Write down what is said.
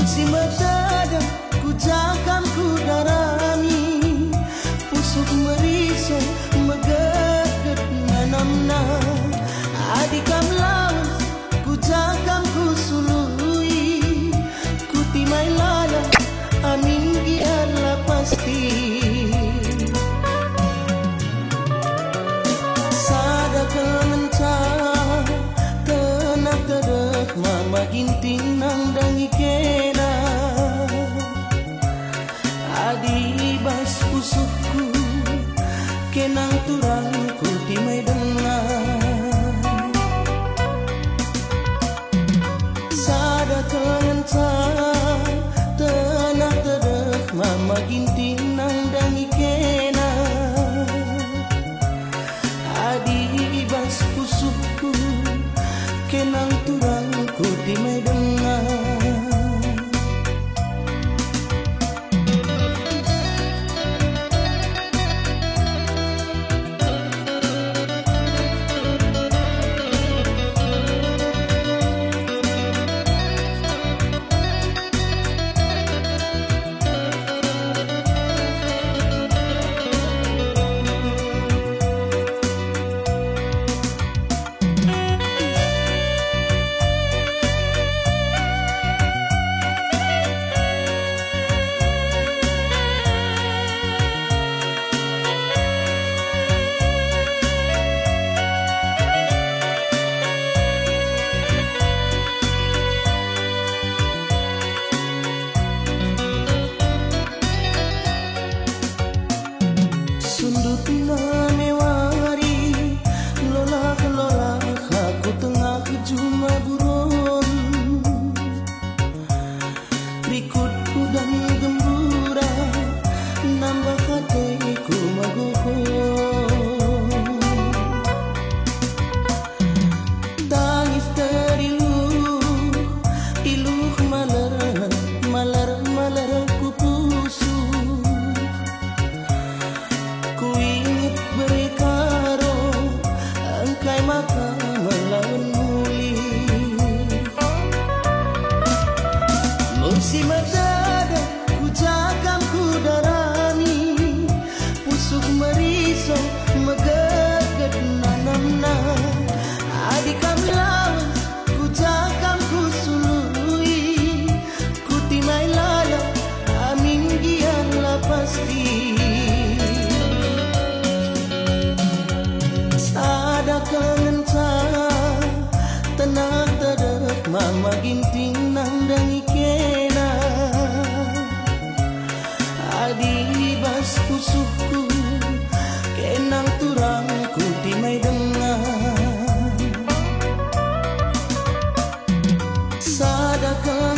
si medada ku jakam ku darami pusuk meriso megeget nanamna adikam lawas ku jakam ku sului ku timai lala amin giarlah pasti sada kemencah tenak tedek mama ginting nang dangi kena adi bas pusukku kenang turangku timai dengar sada kemencah tenak tedek mama ginting nang dangi kena adi bas pusukku kenang turangku timai dengar cuma buron rikut udan gembura nambah hatiku magohon tangis teriluh iluh maler maler maler ku pusuh ku ingit berkaro engkai maka melawan si medada ku jakam ku darami pusuk meriso megeget nanamna adikam lawas ku jakam ku sului ku timai lala amin giarlah pasti sada kemencah tenang tedek mama ginting nang dangi kena adi bas pusukku kenang turangku timai dengar sadaka